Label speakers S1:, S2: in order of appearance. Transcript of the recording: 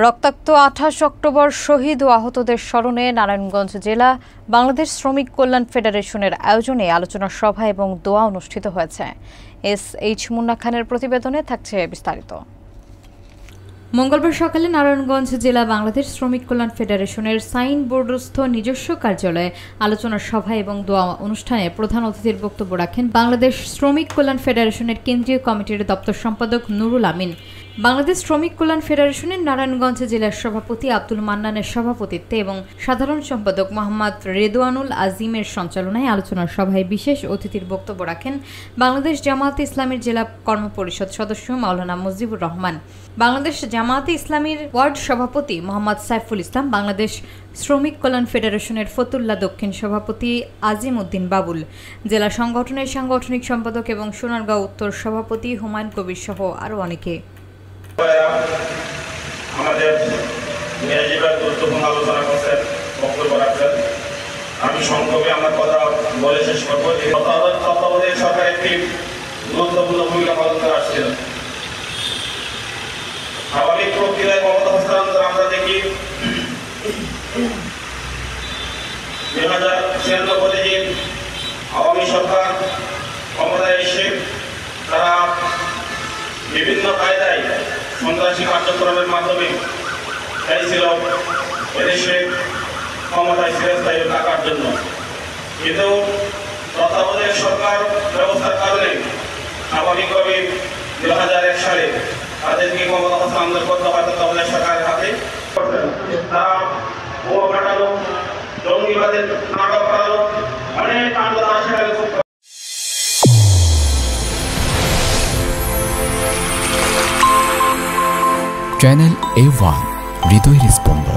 S1: রক্তাক্ত 28 অক্টোবর শহীদ ও আহতদের স্মরণে নারায়ণগঞ্জ জেলা বাংলাদেশ শ্রমিক কল্যাণ ফেডারেশনের আয়োজনে আলোচনা সভা এবং দোয়া অনুষ্ঠিত হয়েছে। এস.এইচ. মুন্না খানের প্রতিবেদনে থাকছে বিস্তারিত। মঙ্গলবার সকালে নারায়ণগঞ্জ জেলা বাংলাদেশ শ্রমিক কল্যাণ ফেডারেশনের সাইনবোর্ডস্থ নিজস্ব কার্যালয়ে আলোচনা সভা এবং দোয়া অনুষ্ঠানে প্রধান অতিথির বক্তব্য রাখেন বাংলাদেশ শ্রমিক কল্যাণ ফেডারেশনের কেন্দ্রীয় কমিটির দপ্তর সম্পাদক নুরুল আমিন। বাংলাদেশ শ্রমিক কল্যাণ ফেডারেশনের নারায়ণগঞ্জ জেলার সভাপতি আব্দুল মান্নানের সভাপতিত্বে এবং সাধারণ সম্পাদক মোহাম্মদ রেদওয়ানুল আজিমের সঞ্চালনায় আলোচনা সভায় বিশেষ অতিথির বক্তব্য রাখেন বাংলাদেশ জামায়াতে ইসলামীর জেলা কর্মপরিষদ সদস্য মাওলানা মুজিবুর রহমান, বাংলাদেশ জামায়াতে ইসলামীর ওয়ার্ড সভাপতি মোহাম্মদ সাইফুল ইসলাম, বাংলাদেশ শ্রমিক কল্যাণ ফেডারেশনের ফতুল্লা দক্ষিণ সভাপতি আজিম উদ্দিন বাবুল, জেলা সংগঠনের সাংগঠনিক সম্পাদক এবং সোনারগাঁও উত্তর সভাপতি হুমায়ুন কবির সহ আরও অনেকে।
S2: আমাদের গুরুত্বপূর্ণ আলোচনা করছেন, বক্তব্য রাখছেন। আমি সংক্ষেপে আমার কথা বলে শেষ করবো। তত্ত্বাবধায়ক সরকার একটি গুরুত্বপূর্ণ ভূমিকা পালন করে আসছিল। স্বাভাবিক প্রক্রিয়ায় ক্ষমতা হস্তান্তর আমরা দেখি 2096 যে আওয়ামী সরকার ক্ষমতায় এসে তারা বিভিন্ন কায়দায় সন্ত্রাসী কার্যক্রমের মাধ্যমে চাইছিল এদেশে ক্ষমতায় চিরস্থায়ী থাকার জন্য, কিন্তু তত্ত্বাবধায়ক সরকার ব্যবস্থার কারণে স্বাভাবিকভাবে 2001 সালে তাদেরকে ক্ষমতা হস্তান্তর করতে হয় তত্ত্বাবধায়ক সরকারের হাতে। তারা বোমা ফাটানো, জঙ্গিবাদের নাটক করানো, অনেক কাণ্ড তারা সেখানে
S3: চ্যানেল A1 হৃদয় রেসপন্স।